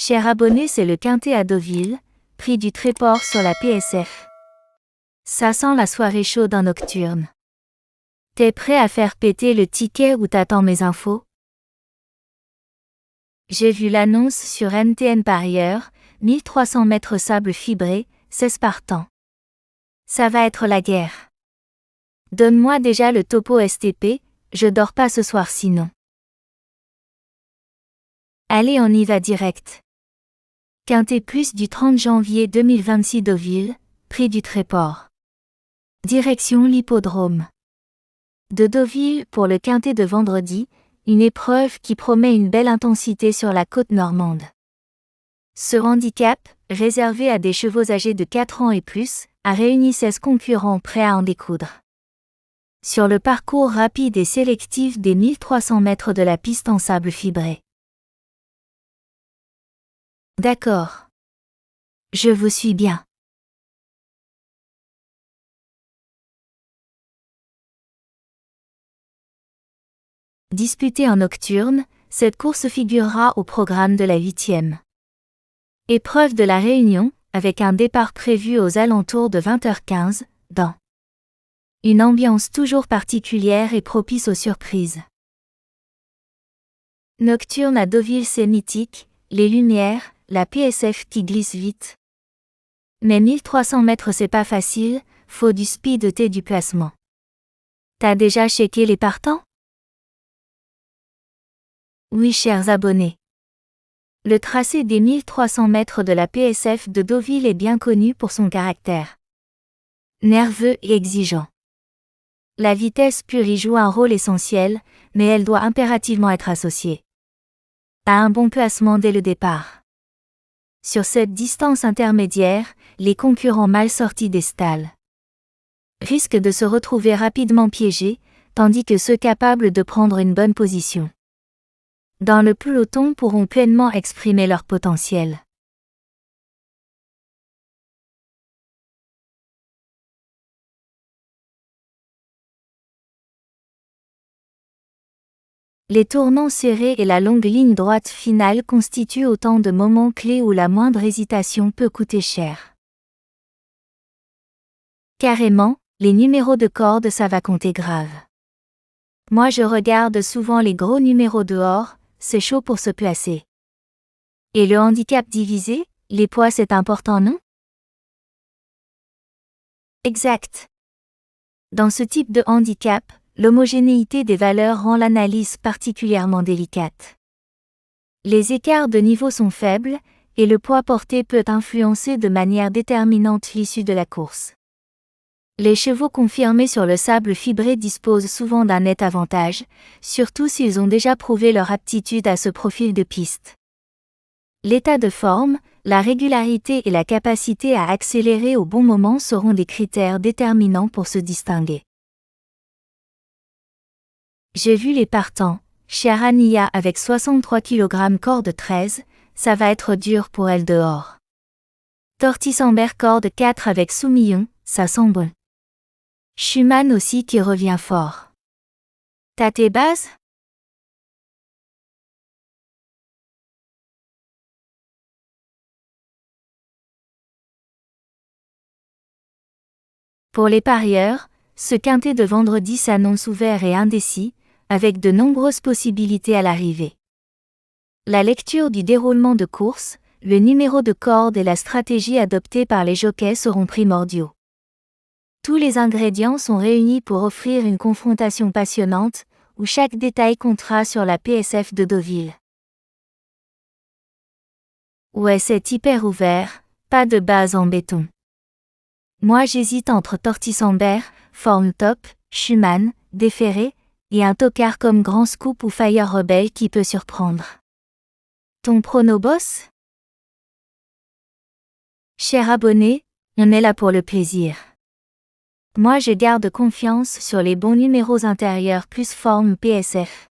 Cher abonné, c'est le quintet à Deauville, prix du Tréport sur la PSF. Ça sent la soirée chaude en nocturne. T'es prêt à faire péter le ticket ou t'attends mes infos? J'ai vu l'annonce sur MTN Parieur, 1300 mètres sable fibré, 16 partants. Ça va être la guerre. Donne-moi déjà le topo STP, je dors pas ce soir sinon. Allez, on y va direct. Quintet plus du 30 janvier 2026 Deauville, prix du Tréport. Direction l'hippodrome de Deauville pour le quintet de vendredi, une épreuve qui promet une belle intensité sur la côte normande. Ce handicap, réservé à des chevaux âgés de 4 ans et plus, a réuni 16 concurrents prêts à en découdre. Sur le parcours rapide et sélectif des 1300 mètres de la piste en sable fibré. D'accord. Je vous suis bien. Disputée en nocturne, cette course figurera au programme de la 8e épreuve de la Réunion, avec un départ prévu aux alentours de 20h15, dans une ambiance toujours particulière et propice aux surprises. Nocturne à Deauville, c'est mythique, les lumières, la PSF qui glisse vite. Mais 1300 mètres c'est pas facile, faut du speed et du placement. T'as déjà checké les partants? Oui, chers abonnés. Le tracé des 1300 mètres de la PSF de Deauville est bien connu pour son caractère nerveux et exigeant. La vitesse pure y joue un rôle essentiel, mais elle doit impérativement être associée à un bon placement dès le départ. Sur cette distance intermédiaire, les concurrents mal sortis des stalles risquent de se retrouver rapidement piégés, tandis que ceux capables de prendre une bonne position dans le peloton pourront pleinement exprimer leur potentiel. Les tournants serrés et la longue ligne droite finale constituent autant de moments clés où la moindre hésitation peut coûter cher. Carrément, les numéros de corde ça va compter grave. Moi je regarde souvent les gros numéros dehors, c'est chaud pour se placer. Et le handicap divisé, les poids c'est important non? Exact. Dans ce type de handicap, l'homogénéité des valeurs rend l'analyse particulièrement délicate. Les écarts de niveau sont faibles, et le poids porté peut influencer de manière déterminante l'issue de la course. Les chevaux confirmés sur le sable fibré disposent souvent d'un net avantage, surtout s'ils ont déjà prouvé leur aptitude à ce profil de piste. L'état de forme, la régularité et la capacité à accélérer au bon moment seront des critères déterminants pour se distinguer. J'ai vu les partants, chère Ania avec 63 kg corde 13, ça va être dur pour elle dehors. Tortisambert corde 4 avec Soumillon, ça sent bon. Schumann aussi qui revient fort. T'as tes bases? Pour les parieurs, ce quintet de vendredi s'annonce ouvert et indécis, avec de nombreuses possibilités à l'arrivée. La lecture du déroulement de course, le numéro de corde et la stratégie adoptée par les jockeys seront primordiaux. Tous les ingrédients sont réunis pour offrir une confrontation passionnante, où chaque détail comptera sur la PSF de Deauville. Ouais, c'est hyper ouvert, pas de base en béton. Moi j'hésite entre Tortisambert, forme top, Schumann, déféré, et un tocard comme Grand Scoop ou Fire Rebel qui peut surprendre. Ton prono boss? Cher abonné, on est là pour le plaisir. Moi je garde confiance sur les bons numéros intérieurs plus forme PSF.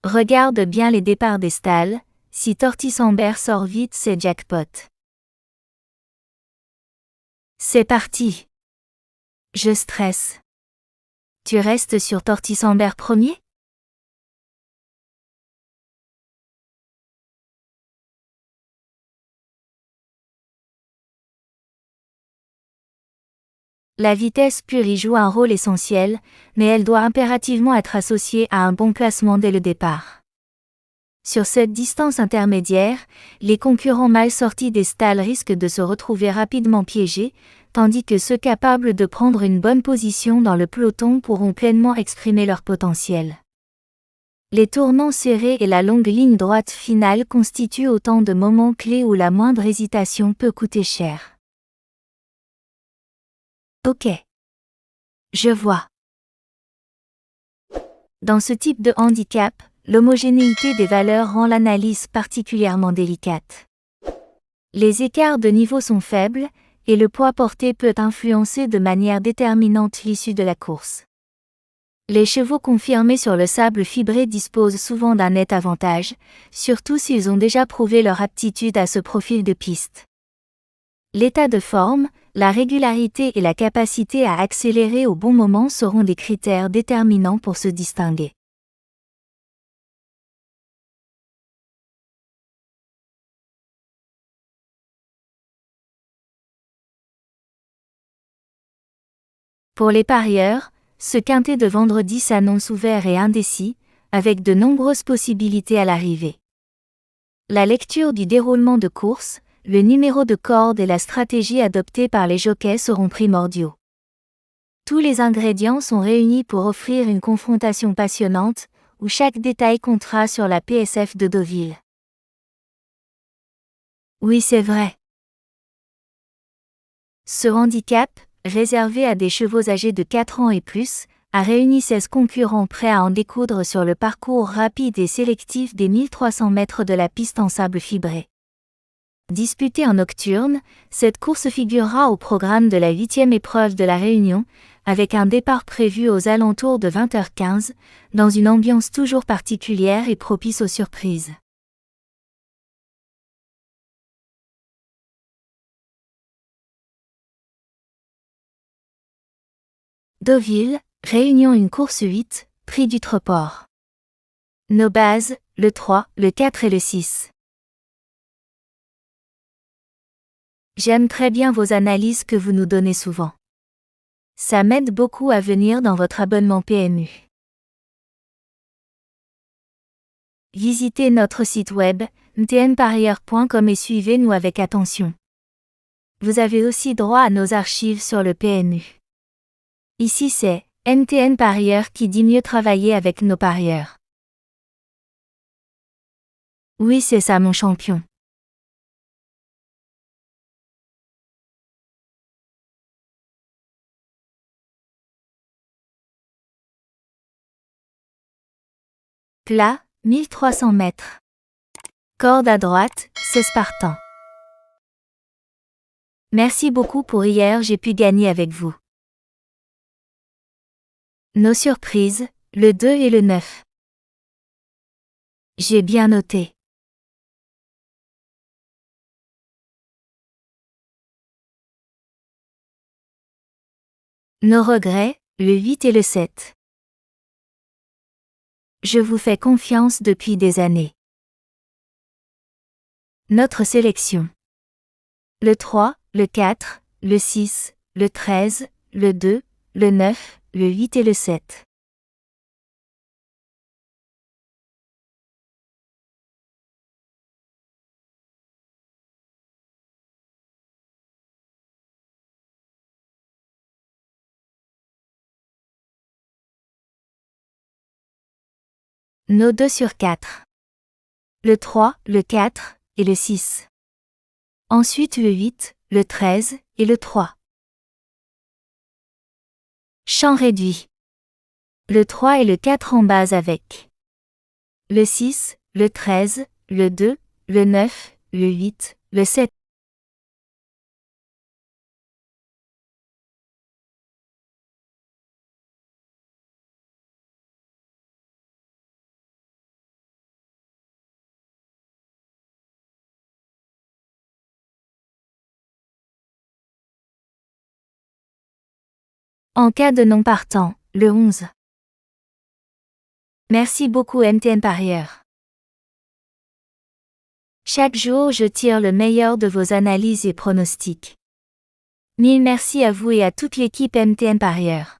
Regarde bien les départs des stalles, si Tortisambert sort vite c'est jackpot. C'est parti. Je stresse. Tu restes sur Tortisambert premier? La vitesse pure y joue un rôle essentiel, mais elle doit impérativement être associée à un bon placement dès le départ. Sur cette distance intermédiaire, les concurrents mal sortis des stalles risquent de se retrouver rapidement piégés, tandis que ceux capables de prendre une bonne position dans le peloton pourront pleinement exprimer leur potentiel. Les tournants serrés et la longue ligne droite finale constituent autant de moments clés où la moindre hésitation peut coûter cher. Ok. Je vois. Dans ce type de handicap, l'homogénéité des valeurs rend l'analyse particulièrement délicate. Les écarts de niveau sont faibles, et le poids porté peut influencer de manière déterminante l'issue de la course. Les chevaux confirmés sur le sable fibré disposent souvent d'un net avantage, surtout s'ils ont déjà prouvé leur aptitude à ce profil de piste. L'état de forme, la régularité et la capacité à accélérer au bon moment seront des critères déterminants pour se distinguer. Pour les parieurs, ce quintet de vendredi s'annonce ouvert et indécis, avec de nombreuses possibilités à l'arrivée. La lecture du déroulement de course, le numéro de corde et la stratégie adoptée par les jockeys seront primordiaux. Tous les ingrédients sont réunis pour offrir une confrontation passionnante, où chaque détail comptera sur la PSF de Deauville. Oui, c'est vrai. Ce handicap, réservé à des chevaux âgés de 4 ans et plus, a réuni 16 concurrents prêts à en découdre sur le parcours rapide et sélectif des 1300 mètres de la piste en sable fibré. Disputée en nocturne, cette course figurera au programme de la 8e épreuve de la Réunion, avec un départ prévu aux alentours de 20h15, dans une ambiance toujours particulière et propice aux surprises. Deauville, Réunion une course 8, prix du Treport. Nos bases, le 3, le 4 et le 6. J'aime très bien vos analyses que vous nous donnez souvent. Ça m'aide beaucoup à venir dans votre abonnement PMU. Visitez notre site web, mtnparieur.com et suivez-nous avec attention. Vous avez aussi droit à nos archives sur le PMU. Ici c'est MTN Parieur qui dit mieux travailler avec nos parieurs. Oui, c'est ça mon champion. Plat, 1300 mètres. Corde à droite, c'est Spartan. Merci beaucoup pour hier, j'ai pu gagner avec vous. Nos surprises, le 2 et le 9. J'ai bien noté. Nos regrets, le 8 et le 7. Je vous fais confiance depuis des années. Notre sélection. Le 3, le 4, le 6, le 13, le 2, le 9, le 8 et le 7. Nos 2 sur 4. Le 3, le 4 et le 6. Ensuite le 8, le 13 et le 3. Champ réduit. Le 3 et le 4 en base avec le 6, le 13, le 2, le 9, le 8, le 7. En cas de non partant, le 11. Merci beaucoup MTN Parieur. Chaque jour je tire le meilleur de vos analyses et pronostics. Mille merci à vous et à toute l'équipe MTN Parieurs.